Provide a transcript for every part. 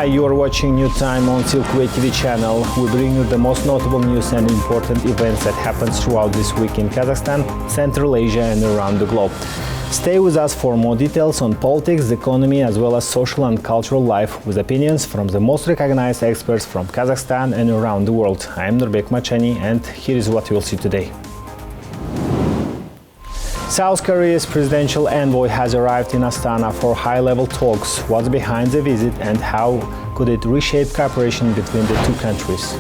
Hi, you are watching New Time on Silkway TV channel. We bring you the most notable news and important events that happened throughout this week in Kazakhstan, Central Asia and around the globe. Stay with us for more details on politics, the economy, as well as social and cultural life with opinions from the most recognized experts from Kazakhstan and around the world. I am Nurbek Machani and here is what you will see today. South Korea's presidential envoy has arrived in Astana for high-level talks. What's behind the visit and how could it reshape cooperation between the two countries?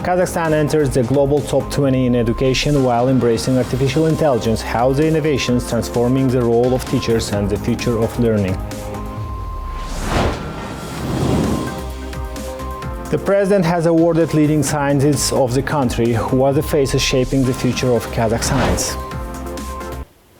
Kazakhstan enters the global top 20 in education while embracing artificial intelligence. How the innovations transforming the role of teachers and the future of learning. The president has awarded leading scientists of the country who are the faces shaping the future of Kazakh science.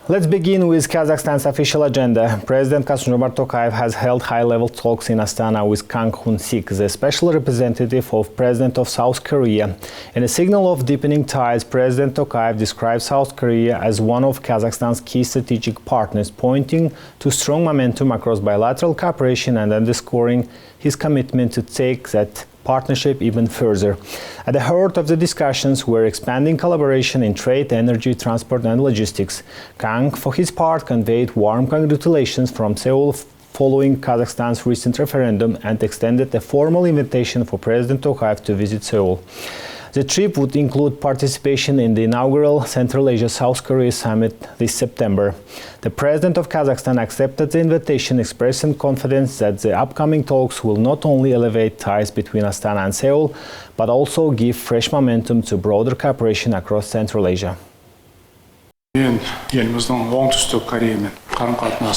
Let's begin with Kazakhstan's official agenda. President Kassym-Jomart Tokayev has held high-level talks in Astana with Kang Hun-sik, the special representative of President of South Korea. In a signal of deepening ties, President Tokayev describes South Korea as one of Kazakhstan's key strategic partners, pointing to strong momentum across bilateral cooperation and underscoring his commitment to take that partnership even further. At the heart of the discussions were expanding collaboration in trade, energy, transport and logistics. Kang, for his part, conveyed warm congratulations from Seoul following Kazakhstan's recent referendum and extended a formal invitation for President Tokayev to visit Seoul. The trip would include participation in the inaugural Central Asia-South Korea summit this September. The president of Kazakhstan accepted the invitation, expressing confidence that the upcoming talks will not only elevate ties between Astana and Seoul, but also give fresh momentum to broader cooperation across Central Asia.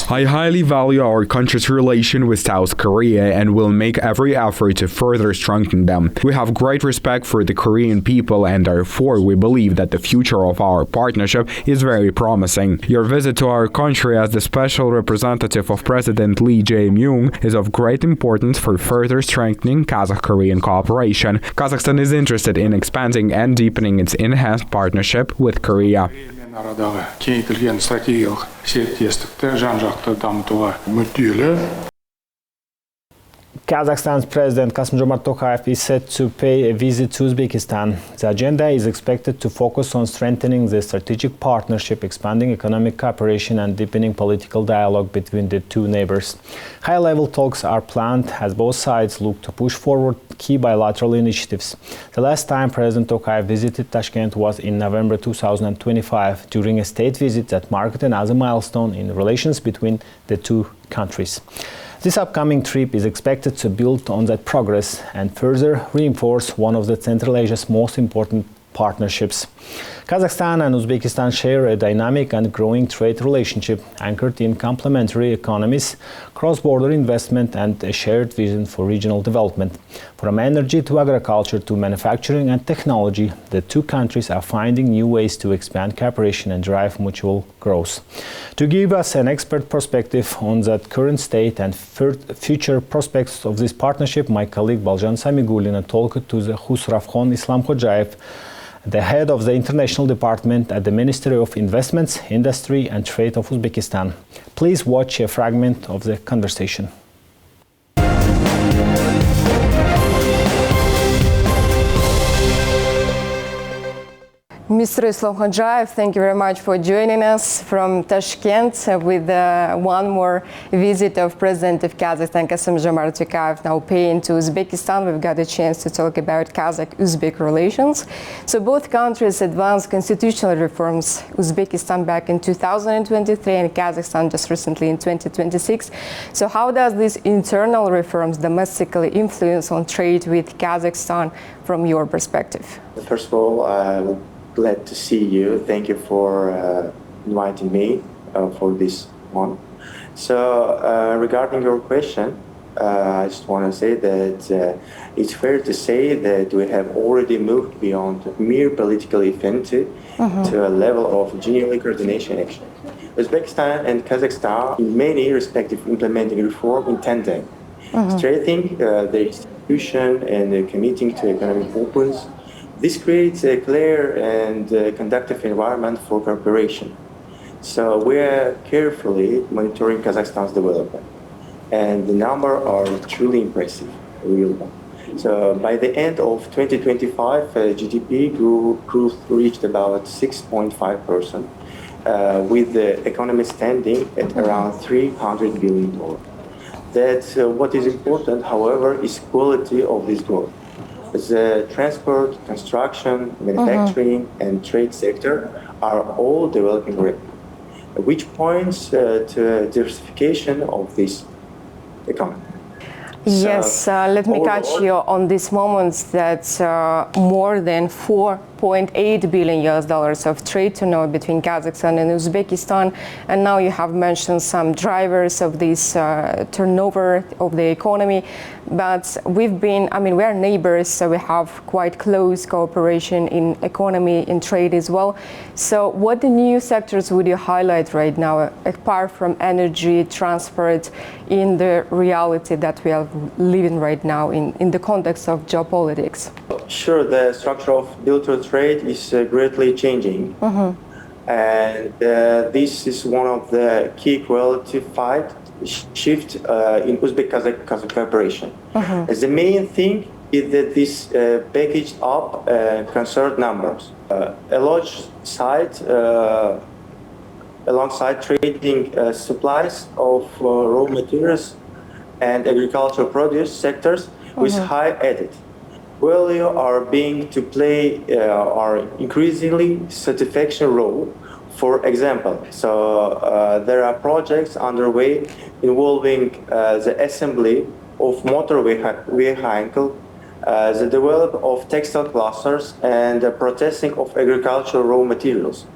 I highly value our country's relation with South Korea and will make every effort to further strengthen them. We have great respect for the Korean people and therefore we believe that the future of our partnership is very promising. Your visit to our country as the special representative of President Lee Jae-myung is of great importance for further strengthening Kazakh-Korean cooperation. Kazakhstan is interested in expanding and deepening its enhanced partnership with Korea. Арадағы кеңейтілген стратегиялық серіктестікті жан-жақты дамытуға мүдделі. Kazakhstan's President Kassym-Jomart Tokayev is set to pay a visit to Uzbekistan. The agenda is expected to focus on strengthening the strategic partnership, expanding economic cooperation and deepening political dialogue between the two neighbors. High-level talks are planned as both sides look to push forward key bilateral initiatives. The last time President Tokayev visited Tashkent was in November 2025 during a state visit that marked another milestone in relations between the two countries. This upcoming trip is expected to build on that progress and further reinforce one of the Central Asia's most important partnerships. Kazakhstan and Uzbekistan share a dynamic and growing trade relationship anchored in complementary economies, cross-border investment and a shared vision for regional development. From energy to agriculture to manufacturing and technology, the two countries are finding new ways to expand cooperation and drive mutual growth. To give us an expert perspective on that current state and future prospects of this partnership, my colleague Baljan Samigulina talked to the Khusravkhon Islamkhojaev, the head of the International Department at the Ministry of Investments, Industry and Trade of Uzbekistan. Please watch a fragment of the conversation. Mr. Islamkhojaev, thank you very much for joining us from Tashkent with one more visit of President of Kazakhstan, Kassym-Jomart Tokayev, now paying to Uzbekistan. We've got a chance to talk about Kazakh-Uzbek relations. So both countries advanced constitutional reforms, Uzbekistan back in 2023 and Kazakhstan just recently in 2026. So how does these internal reforms domestically influence on trade with Kazakhstan from your perspective? First of all, glad to see you. Thank you for inviting me for this one. So regarding your question, I just want to say that it's fair to say that we have already moved beyond mere political event to a level of genuine coordination action. Uzbekistan and Kazakhstan in many respective implementing reform in tandem, strengthening their institution and committing to economic openness. This creates a clear and conducive environment for cooperation. So we are carefully monitoring Kazakhstan's development. and the number are truly impressive, real one. So by the end of 2025, GDP growth reached about 6.5%, with the economy standing at around $300 billion. That's what is important, however, is quality of this growth. The transport, construction, manufacturing, and trade sector are all developing rapidly, which points to diversification of this economy. Yes, let me catch you on this moment that more than $4.8 billion of trade turnover between Kazakhstan and Uzbekistan, and now you have mentioned some drivers of this turnover of the economy. But we are neighbors, so we have quite close cooperation in economy, in trade as well. So what new sectors would you highlight right now, apart from energy, transport, in the reality that we are living right now in the context of geopolitics? Sure, the structure of bilateral trade is greatly changing. And this is one of the key qualified shift in Uzbek-Kazakh cooperation. The main thing is that this packaged up concerned numbers. Alongside trading supplies of raw materials and agricultural produce sectors with high added value are being to play our increasingly satisfaction role. For example, there are projects underway involving the assembly of motor vehicle, the development of textile clusters, and the processing of agricultural raw materials.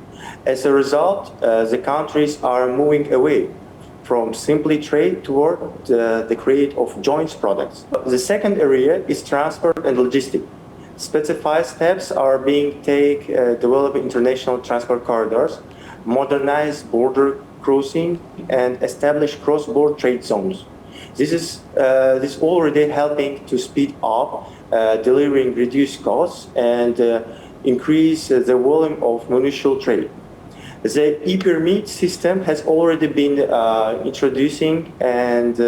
As a result, the countries are moving away from simply trade toward the creation of joint products. The second area is transport and logistics. Specified steps are being taken, develop international transport corridors, modernize border crossing, and establish cross-border trade zones. This is already helping to speed up delivering reduced costs and increase the volume of mutual trade. The e-permit system has already been introducing and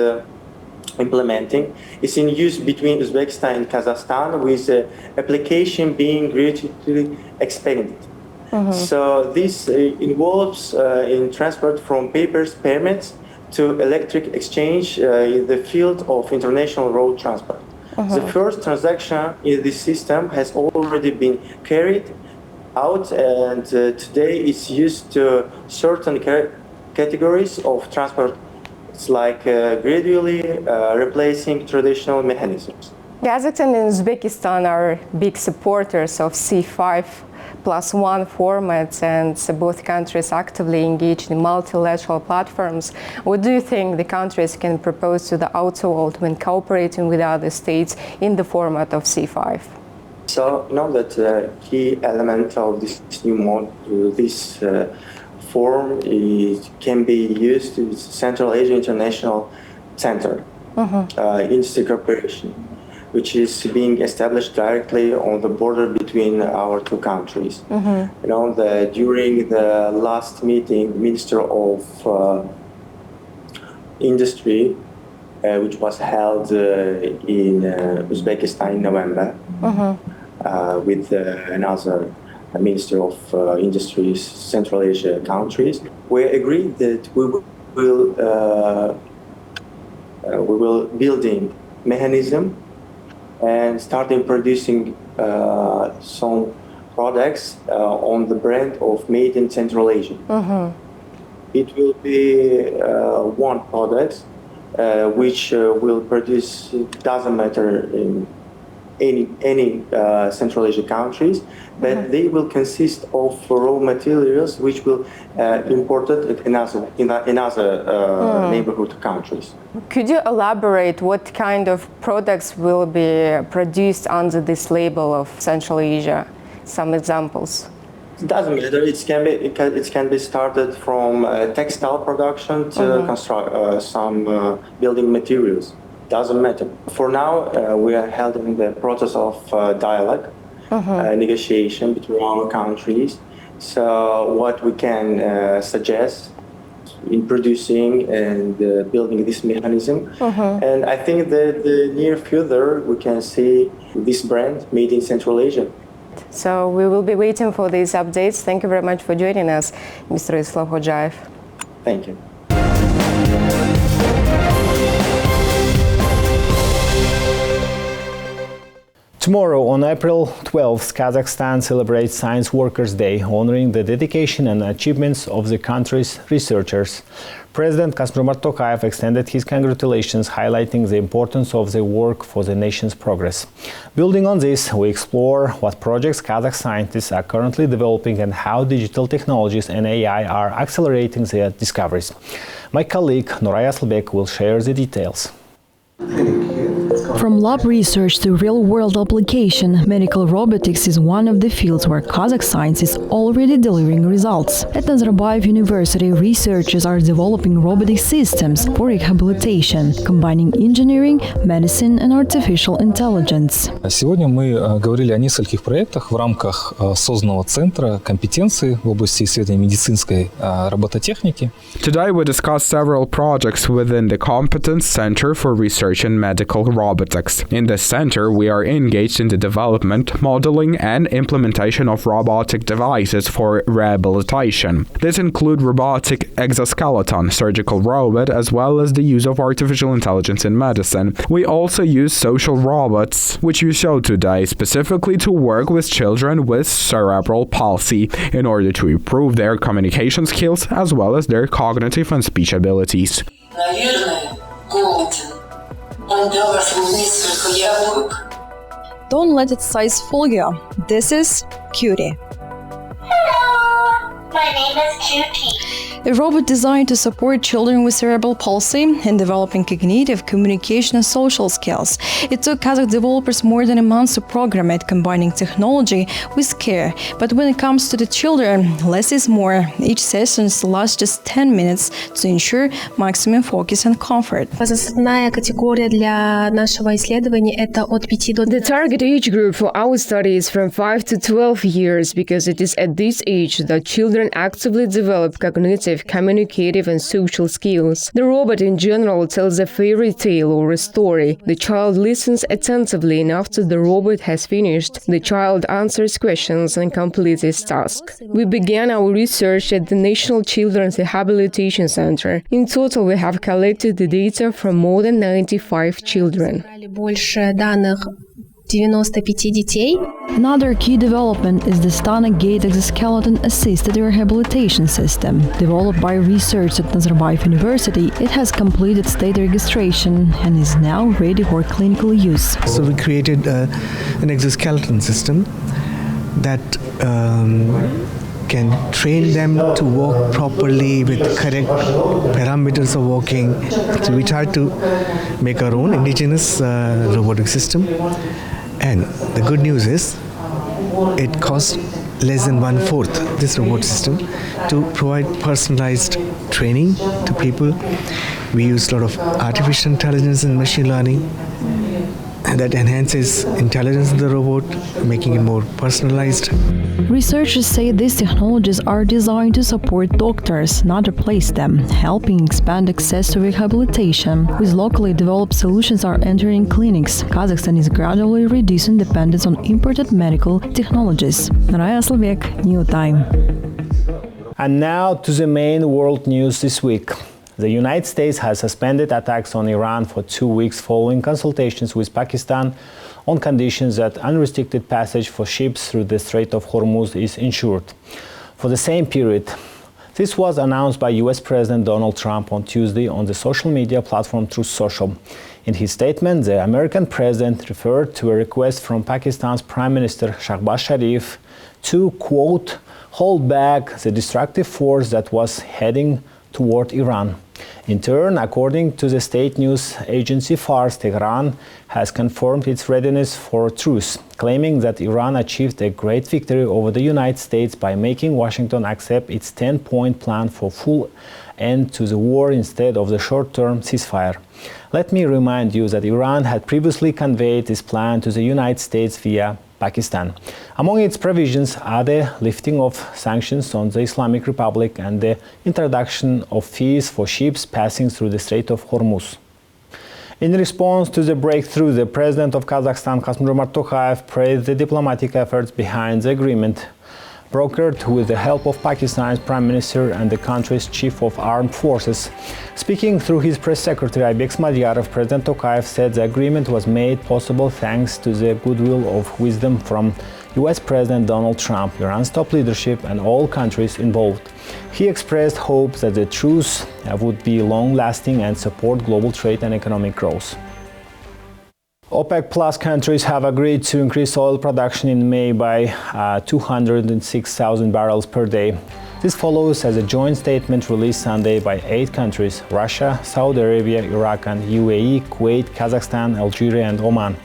implementing. It's in use between Uzbekistan and Kazakhstan, with the application being gradually expanded. So this involves in transport from papers permits to electric exchange in the field of international road transport. The first transaction in this system has already been carried out, and today it's used to certain categories of transport. It's like gradually replacing traditional mechanisms. Kazakhstan and Uzbekistan are big supporters of C5+1 formats, and both countries actively engage in multilateral platforms. What do you think the countries can propose to the outer world when cooperating with other states in the format of C5? So now that the key element of this new form can be used in Central Asia International Center, Industry Cooperation, which is being established directly on the border between our two countries. During the last meeting, Minister of Industry, which was held in Uzbekistan in November, with another Minister of Industry, Central Asia countries, we agreed that we will building mechanism and starting producing some products on the brand of Made in Central Asia. It will be one product which will produce, doesn't matter in any Central Asia countries, but they will consist of raw materials which will imported in other neighborhood countries. Could you elaborate what kind of products will be produced under this label of Central Asia? Some examples. It doesn't matter. It can be started from textile production to some building materials. Doesn't matter. For now, we are held in the process of dialogue, negotiation between our countries. So what we can suggest in producing and building this mechanism. And I think that the near future we can see this brand made in Central Asia. So we will be waiting for these updates. Thank you very much for joining us, Mr. Islam Hojayev. Thank you. Tomorrow, on April 12th, Kazakhstan celebrates Science Workers' Day, honoring the dedication and achievements of the country's researchers. President Kassym-Jomart Tokayev extended his congratulations, highlighting the importance of their work for the nation's progress. Building on this, we explore what projects Kazakh scientists are currently developing and how digital technologies and AI are accelerating their discoveries. My colleague Nuray Aslbek will share the details. From lab research to real-world application, medical robotics is one of the fields where Kazakh science is already delivering results. At Nazarbayev University, researchers are developing robotic systems for rehabilitation, combining engineering, medicine and artificial intelligence. Сегодня мы говорили о нескольких проектах в рамках созданного центра компетенции в области исследований медицинской робототехники. Today we discussed several projects within the Competence Center for Research in Medical Robotics. In this center, we are engaged in the development, modeling, and implementation of robotic devices for rehabilitation. This include robotic exoskeleton, surgical robot, as well as the use of artificial intelligence in medicine. We also use social robots, which you saw today, specifically to work with children with cerebral palsy in order to improve their communication skills as well as their cognitive and speech abilities. Don't let its size fool you. This is Cutie. Hello, my name is Cutie. A robot designed to support children with cerebral palsy in developing cognitive, communication and social skills. It took Kazakh developers more than a month to program it, combining technology with care. But when it comes to the children, less is more. Each session lasts just 10 minutes to ensure maximum focus and comfort. Возрастная категория для нашего исследования это от 5 до 12. The target age group for our study is from 5 to 12 years because it is at this age that children actively develop cognitive, communicative and social skills. The robot in general tells a fairy tale or a story. The child listens attentively and after the robot has finished, the child answers questions and completes his task. We began our research at the National Children's Rehabilitation Center. In total, we have collected the data from more than 95 children. Больше данных 95 детей. Another key development is the Stana Gate exoskeleton-assisted rehabilitation system. Developed by researchers at Nazarbayev University, it has completed state registration and is now ready for clinical use. So we created an exoskeleton system that can train them to walk properly with correct parameters of walking. So we tried to make our own indigenous robotic system. And the good news is, it costs less than 1/4 this robot system to provide personalized training to people. We use a lot of artificial intelligence and machine learning that enhances intelligence of the robot, making it more personalized. Researchers say these technologies are designed to support doctors, not replace them, helping expand access to rehabilitation. With locally developed solutions are entering clinics, Kazakhstan is gradually reducing dependence on imported medical technologies. Nuray Aslbek, New Time. And now to the main world news this week. The United States has suspended attacks on Iran for 2 weeks following consultations with Pakistan on conditions that unrestricted passage for ships through the Strait of Hormuz is ensured. For the same period, this was announced by US President Donald Trump on Tuesday on the social media platform Truth Social. In his statement, the American president referred to a request from Pakistan's Prime Minister Shahbaz Sharif to, quote, hold back the destructive force that was heading toward Iran. In turn, according to the state news agency Fars, Tehran has confirmed its readiness for truce, claiming that Iran achieved a great victory over the United States by making Washington accept its 10-point plan for full end to the war instead of the short-term ceasefire. Let me remind you that Iran had previously conveyed this plan to the United States via Pakistan. Among its provisions are the lifting of sanctions on the Islamic Republic and the introduction of fees for ships passing through the Strait of Hormuz. In response to the breakthrough, the president of Kazakhstan, Kassym-Jomart Tokayev, praised the diplomatic efforts behind the agreement, brokered with the help of Pakistan's Prime Minister and the country's Chief of Armed Forces. Speaking through his press secretary, Aybeck Smadyarov, President Tokayev said the agreement was made possible thanks to the goodwill of wisdom from US President Donald Trump, Iran's top leadership, and all countries involved. He expressed hope that the truce would be long-lasting and support global trade and economic growth. OPEC Plus countries have agreed to increase oil production in May by 206,000 barrels per day. This follows as a joint statement released Sunday by 8 countries: Russia, Saudi Arabia, Iraq and UAE, Kuwait, Kazakhstan, Algeria and Oman.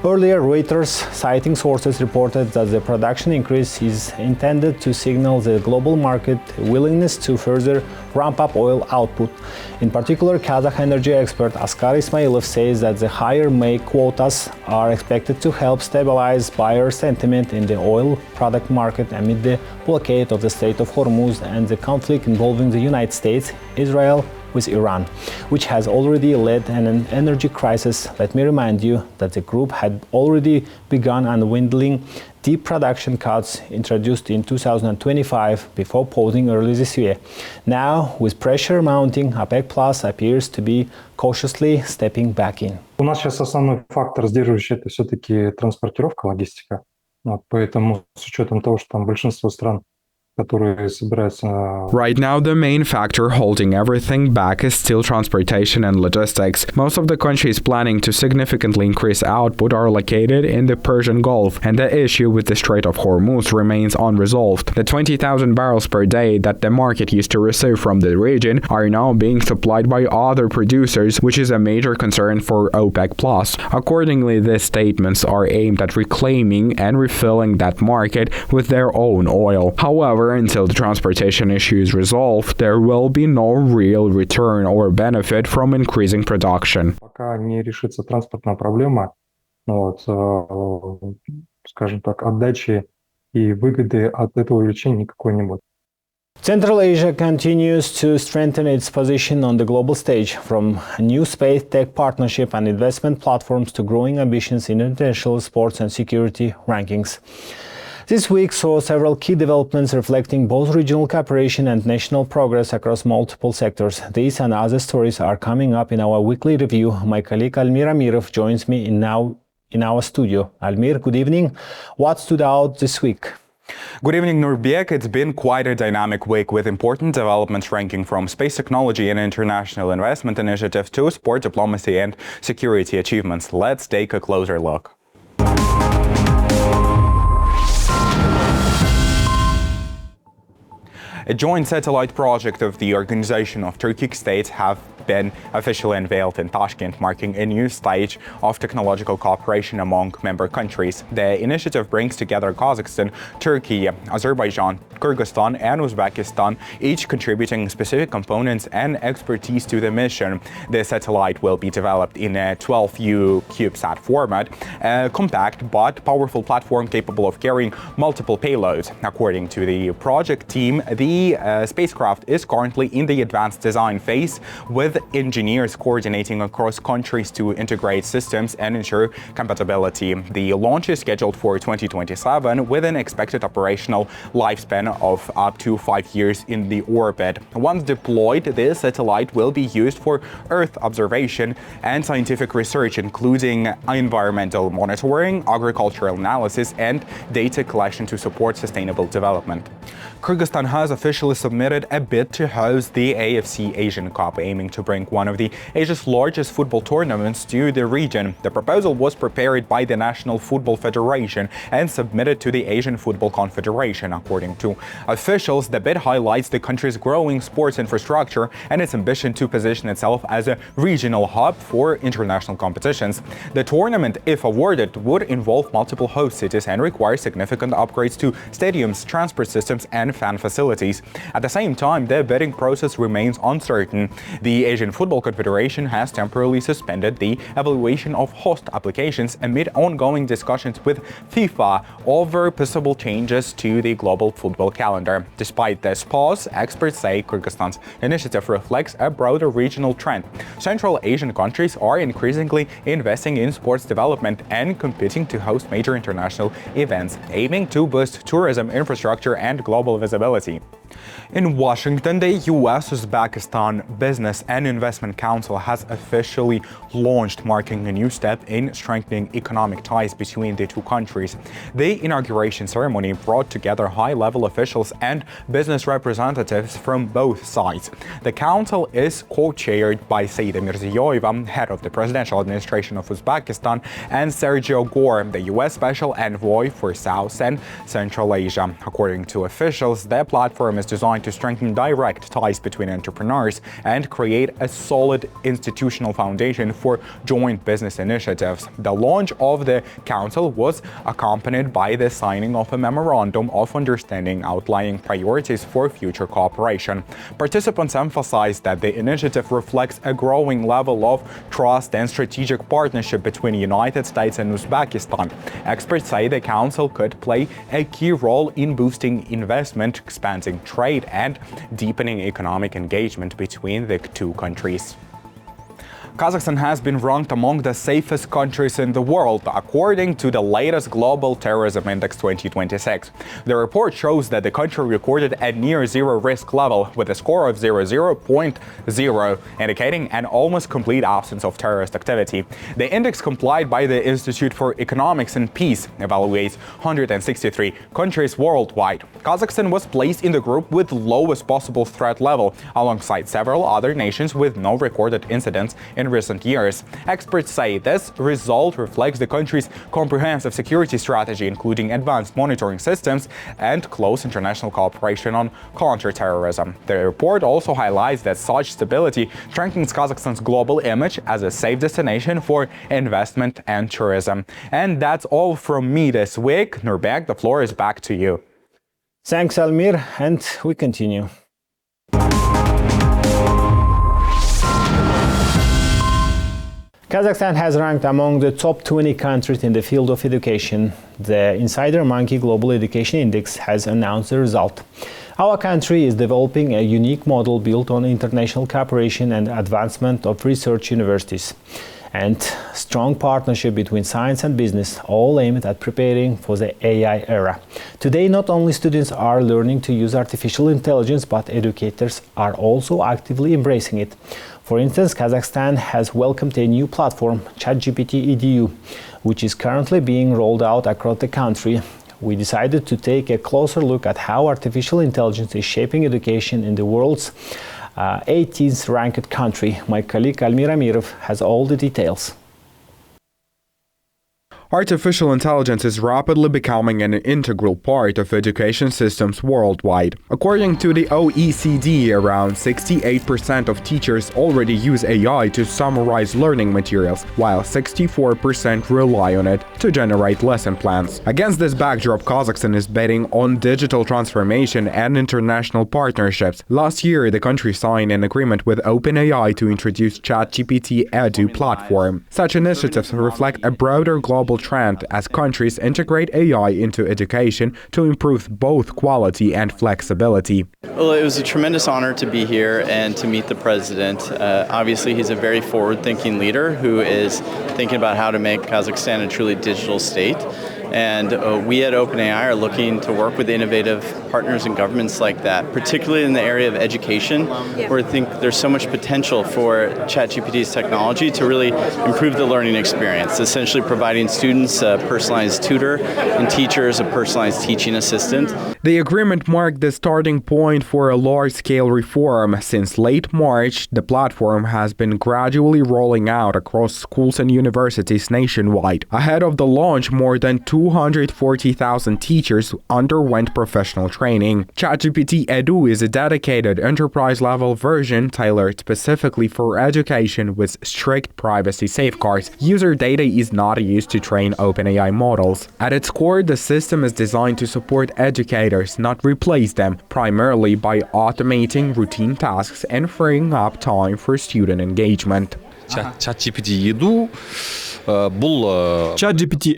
Earlier, Reuters, citing sources, reported that the production increase is intended to signal the global market willingness to further ramp up oil output. In particular, Kazakh energy expert Askar Ismailov says that the higher May quotas are expected to help stabilize buyer sentiment in the oil product market amid the blockade of the Strait of Hormuz and the conflict involving the United States, Israel with Iran, which has already led an energy crisis. Let me remind you that the group had already begun unwinding deep production cuts introduced in 2025 before pausing early this year. Now, with pressure mounting, OPEC Plus appears to be cautiously stepping back in. У нас сейчас основной фактор сдерживающий — это все-таки транспортировка, логистика. Вот, поэтому с учетом того, что там большинство стран, которые собираются... Right now, the main factor holding everything back is still transportation and logistics. Most of the countries planning to significantly increase output are located in the Persian Gulf, and the issue with the Strait of Hormuz remains unresolved. The 20,000 barrels per day that the market used to receive from the region are now being supplied by other producers, which is a major concern for OPEC+. Accordingly, these statements are aimed at reclaiming and refilling that market with their own oil. However, until the transportation issue is resolved, there will be no real return or benefit from increasing production. Пока не решится транспортная проблема, вот, скажем так, отдачи и выгоды от этого увеличения никакой не будет. Central Asia continues to strengthen its position on the global stage, from new space tech partnership and investment platforms to growing ambitions in international sports and security rankings. This week saw several key developments reflecting both regional cooperation and national progress across multiple sectors. These and other stories are coming up in our weekly review. My colleague Almir Amirov joins me in our studio. Almir, good evening. What stood out this week? Good evening, Nurbek. It's been quite a dynamic week with important developments ranging from space technology and international investment initiatives to sport diplomacy and security achievements. Let's take a closer look. A joint satellite project of the Organization of Turkic States have been officially unveiled in Tashkent, marking a new stage of technological cooperation among member countries. The initiative brings together Kazakhstan, Turkey, Azerbaijan, Kyrgyzstan, and Uzbekistan, each contributing specific components and expertise to the mission. The satellite will be developed in a 12U CubeSat format, a compact but powerful platform capable of carrying multiple payloads. According to the project team, the spacecraft is currently in the advanced design phase, with engineers coordinating across countries to integrate systems and ensure compatibility. The launch is scheduled for 2027, with an expected operational lifespan of up to 5 years in the orbit. Once deployed, the satellite will be used for Earth observation and scientific research, including environmental monitoring, agricultural analysis, and data collection to support sustainable development. Kyrgyzstan has officially submitted a bid to host the AFC Asian Cup, aiming to bring one of the Asia's largest football tournaments to the region. The proposal was prepared by the National Football Federation and submitted to the Asian Football Confederation. According to officials, the bid highlights the country's growing sports infrastructure and its ambition to position itself as a regional hub for international competitions. The tournament, if awarded, would involve multiple host cities and require significant upgrades to stadiums, transport systems, and fan facilities. At the same time, the bidding process remains uncertain. The Asian Football Confederation has temporarily suspended the evaluation of host applications amid ongoing discussions with FIFA over possible changes to the global football calendar. Despite this pause, experts say Kyrgyzstan's initiative reflects a broader regional trend. Central Asian countries are increasingly investing in sports development and competing to host major international events, aiming to boost tourism infrastructure and global visibility. In Washington, the U.S.-Uzbekistan Business and Investment Council has officially launched, marking a new step in strengthening economic ties between the two countries. The inauguration ceremony brought together high-level officials and business representatives from both sides. The council is co-chaired by Saida Mirziyoyeva, head of the presidential administration of Uzbekistan, and Sergio Gore, the U.S. Special Envoy for South and Central Asia. According to officials, the platform is designed to strengthen direct ties between entrepreneurs and create a solid institutional foundation for joint business initiatives. The launch of the council was accompanied by the signing of a memorandum of understanding outlining priorities for future cooperation. Participants emphasized that the initiative reflects a growing level of trust and strategic partnership between the United States and Uzbekistan. Experts say the council could play a key role in boosting investment, expanding trade, and deepening economic engagement between the two countries. Kazakhstan has been ranked among the safest countries in the world, according to the latest Global Terrorism Index 2026. The report shows that the country recorded a near-zero risk level with a score of 0.0, indicating an almost complete absence of terrorist activity. The index, complied by the Institute for Economics and Peace, evaluates 163 countries worldwide. Kazakhstan was placed in the group with the lowest possible threat level, alongside several other nations with no recorded incidents in recent years. Experts say this result reflects the country's comprehensive security strategy, including advanced monitoring systems and close international cooperation on counterterrorism. The report also highlights that such stability strengthens Kazakhstan's global image as a safe destination for investment and tourism. And that's all from me this week. Nurbek, the floor is back to you. Thanks, Almir, and we continue. Kazakhstan has ranked among the top 20 countries in the field of education. The Insider Monkey Global Education Index has announced the result. Our country is developing a unique model built on international cooperation and advancement of research universities, and strong partnership between science and business, all aimed at preparing for the AI era. Today, not only students are learning to use artificial intelligence, but educators are also actively embracing it. For instance, Kazakhstan has welcomed a new platform, ChatGPT EDU, which is currently being rolled out across the country. We decided to take a closer look at how artificial intelligence is shaping education in the world's 18th ranked country. My colleague Almir Amirov has all the details. Artificial intelligence is rapidly becoming an integral part of education systems worldwide. According to the OECD, around 68% of teachers already use AI to summarize learning materials, while 64% rely on it to generate lesson plans. Against this backdrop, Kazakhstan is betting on digital transformation and international partnerships. Last year, the country signed an agreement with OpenAI to introduce ChatGPT Edu platform. Such initiatives reflect a broader global trend as countries integrate AI into education to improve both quality and flexibility. Well, it was a tremendous honor to be here and to meet the president. Obviously, he's a very forward-thinking leader who is thinking about how to make Kazakhstan a truly digital state. And we at OpenAI are looking to work with innovative partners and governments like that, particularly in the area of education, where I think there's so much potential for ChatGPT's technology to really improve the learning experience, essentially providing students a personalized tutor and teachers a personalized teaching assistant. The agreement marked the starting point for a large-scale reform. Since late March, the platform has been gradually rolling out across schools and universities nationwide. Ahead of the launch, more than 2 240,000 teachers underwent professional training. ChatGPT Edu is a dedicated enterprise-level version tailored specifically for education with strict privacy safeguards. User data is not used to train OpenAI models. At its core, the system is designed to support educators, not replace them, primarily by automating routine tasks and freeing up time for student engagement. ChatGPT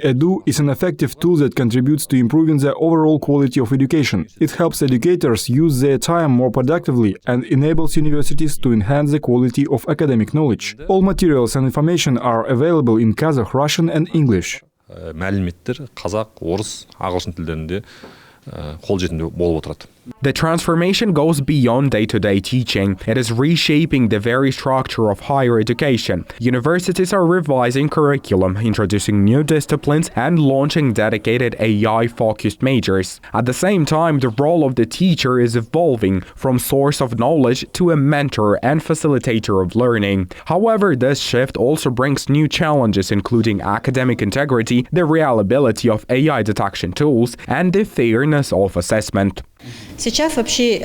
Edu is an effective tool that contributes to improving the overall quality of education. It helps educators use their time more productively and enables universities to enhance the quality of academic knowledge. All materials and information are available in Kazakh, Russian and English. Мәліметтер қазақ, орыс, ағылшын тілдерінде қолжетімді болып отырады. The transformation goes beyond day-to-day teaching. It is reshaping the very structure of higher education. Universities are revising curriculum, introducing new disciplines, and launching dedicated AI-focused majors. At the same time, the role of the teacher is evolving from source of knowledge to a mentor and facilitator of learning. However, this shift also brings new challenges, including academic integrity, the reliability of AI detection tools, and the fairness of assessment. Сейчас вообще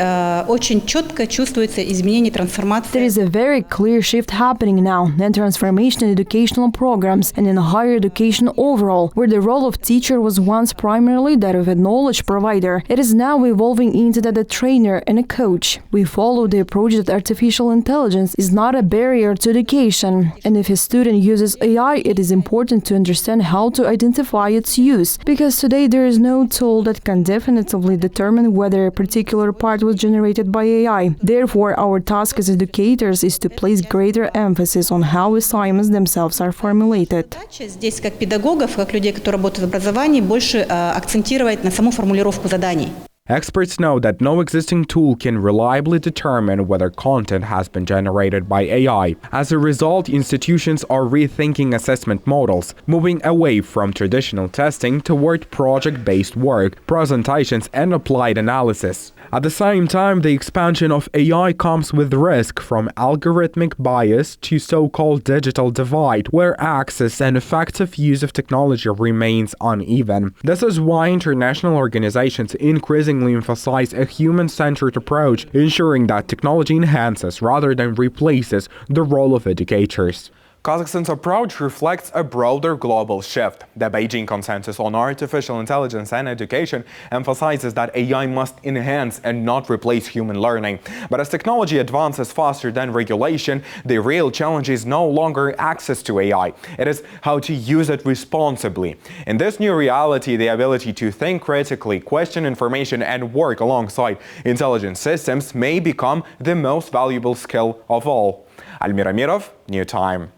очень четко чувствуется изменение, трансформация. There is a very clear shift happening now, and transformation in educational programs and in higher education overall, where the role of teacher was once primarily that of a knowledge provider. It is now evolving into that a trainer and a coach. We follow the approach that artificial intelligence is not a barrier to education, and if a student uses AI, it is important to understand how to identify its use, because today there is no tool that can definitively determine whether a particular part was generated by AI. Therefore, our task as educators is to place greater emphasis on how assignments themselves are formulated. Здесь как педагогов, как людей, которые работают в образовании, больше акцентировать на саму формулировку заданий. Experts know that no existing tool can reliably determine whether content has been generated by AI. As a result, institutions are rethinking assessment models, moving away from traditional testing toward project-based work, presentations, and applied analysis. At the same time, the expansion of AI comes with risk, from algorithmic bias to so-called digital divide, where access and effective use of technology remains uneven. This is why international organizations increasingly emphasize a human-centered approach, ensuring that technology enhances rather than replaces the role of educators. Kazakhstan's approach reflects a broader global shift. The Beijing Consensus on Artificial Intelligence and Education emphasizes that AI must enhance and not replace human learning. But as technology advances faster than regulation, the real challenge is no longer access to AI. It is how to use it responsibly. In this new reality, the ability to think critically, question information, and work alongside intelligent systems may become the most valuable skill of all. Almira Mirov, New Time.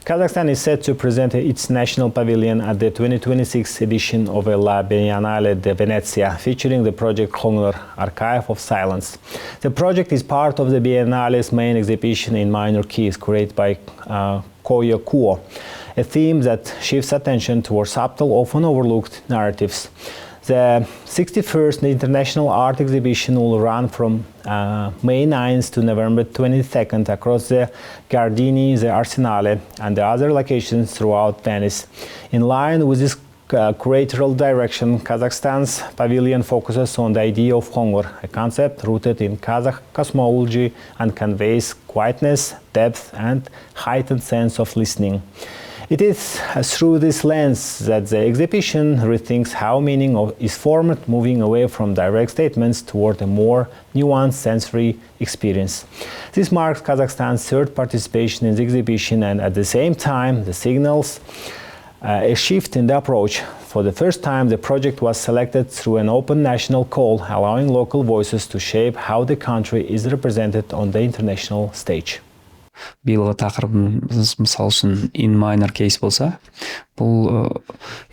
Kazakhstan is set to present its national pavilion at the 2026 edition of La Biennale de Venezia, featuring the project Hunger, Archive of Silence. The project is part of the Biennale's main exhibition in minor keys, created by Koya Kuo, a theme that shifts attention towards subtle, often overlooked narratives. The 61st International Art Exhibition will run from May 9th to November 22nd across the Giardini, the Arsenale, and the other locations throughout Venice. In line with this curatorial direction, Kazakhstan's pavilion focuses on the idea of hunger, a concept rooted in Kazakh cosmology and conveys quietness, depth, and heightened sense of listening. It is through this lens that the exhibition rethinks how meaning is formed, moving away from direct statements toward a more nuanced sensory experience. This marks Kazakhstan's third participation in the exhibition, and at the same time, it signals a shift in the approach. For the first time, the project was selected through an open national call, allowing local voices to shape how the country is represented on the international stage. Биылғы тақырыбымыз мысал үшін in minor case болса,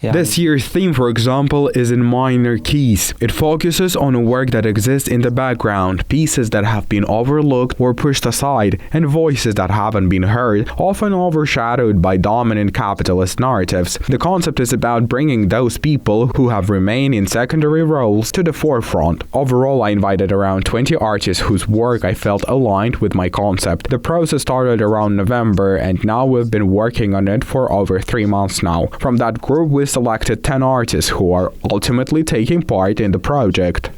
This year's theme, for example, is in minor keys. It focuses on work that exists in the background, pieces that have been overlooked or pushed aside, and voices that haven't been heard, often overshadowed by dominant capitalist narratives. The concept is about bringing those people who have remained in secondary roles to the forefront. Overall, I invited around 20 artists whose work I felt aligned with my concept. The process started around November, and now we've been working on it for over 3 months now. now. From that group, we selected 10 artists who are ultimately taking part in the project.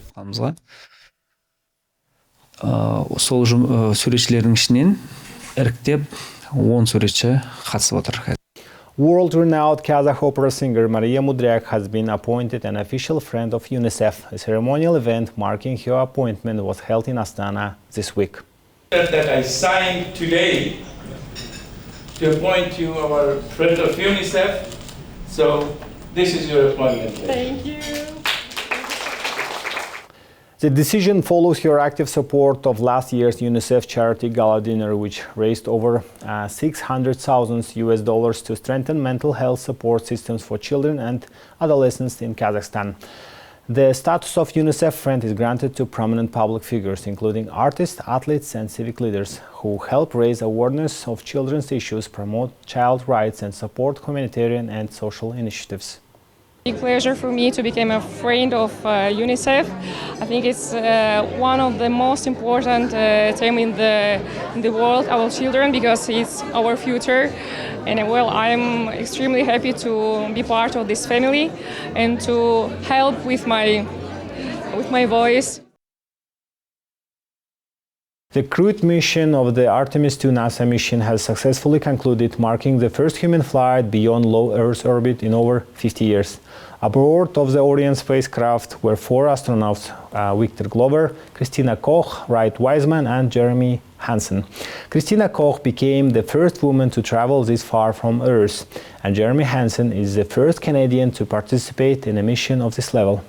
Сол суретшілердің ішінен іріктеп 10 суретші қатысып отыр. World-renowned Kazakh opera singer Maria Mudryak has been appointed an official friend of UNICEF. A ceremonial event marking her appointment was held in Astana this week. That I signed today to appoint you our friend of UNICEF. So this is your appointment. Thank you. The decision follows her active support of last year's UNICEF charity gala dinner, which raised over $600,000 to strengthen mental health support systems for children and adolescents in Kazakhstan. The status of UNICEF friend is granted to prominent public figures, including artists, athletes, and civic leaders, who help raise awareness of children's issues, promote child rights, and support humanitarian and social initiatives. Big pleasure for me to become a friend of UNICEF. I think it's one of the most important team in the world, our children, because it's our future. And well, I'm extremely happy to be part of this family and to help with my voice. The crewed mission of the Artemis II NASA mission has successfully concluded, marking the first human flight beyond low Earth orbit in over 50 years. Aboard of the Orion spacecraft were 4 astronauts, Victor Glover, Christina Koch, Wright Wiseman, and Jeremy Hansen. Christina Koch became the first woman to travel this far from Earth, and Jeremy Hansen is the first Canadian to participate in a mission of this level.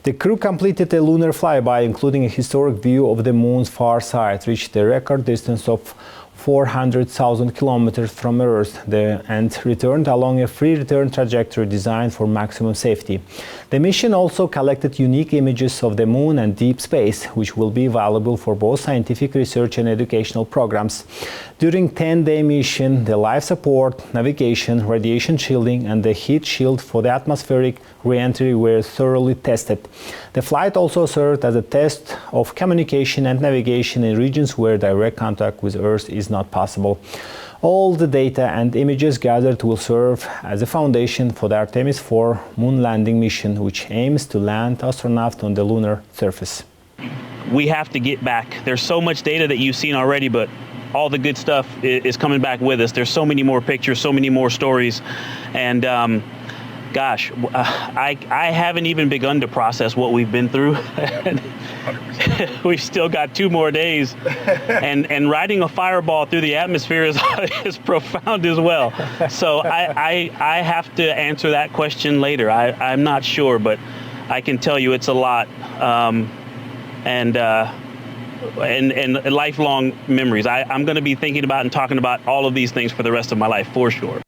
The crew completed a lunar flyby, including a historic view of the moon's far side, reached the record distance of 400,000 kilometers from Earth and returned along a free return trajectory designed for maximum safety. The mission also collected unique images of the moon and deep space, which will be valuable for both scientific research and educational programs. During 10-day mission, the life support, navigation, radiation shielding, and the heat shield for the atmospheric re-entry were thoroughly tested. The flight also served as a test of communication and navigation in regions where direct contact with Earth is not possible. All the data and images gathered will serve as a foundation for the Artemis IV moon landing mission, which aims to land astronauts on the lunar surface. We have to get back. There's so much data that you've seen already, but all the good stuff is coming back with us. There's so many more pictures, so many more stories, and gosh, I haven't even begun to process what we've been through. We've still got 2 more days, and riding a fireball through the atmosphere is profound as well. So I have to answer that question later. I'm not sure, but I can tell you it's a lot, and lifelong memories. I'm going to be thinking about and talking about all of these things for the rest of my life, for sure.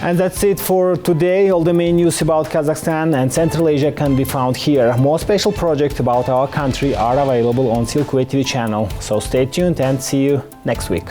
And that's it for today. All the main news about Kazakhstan and Central Asia can be found here. More special projects about our country are available on Silkway TV channel. So stay tuned and see you next week.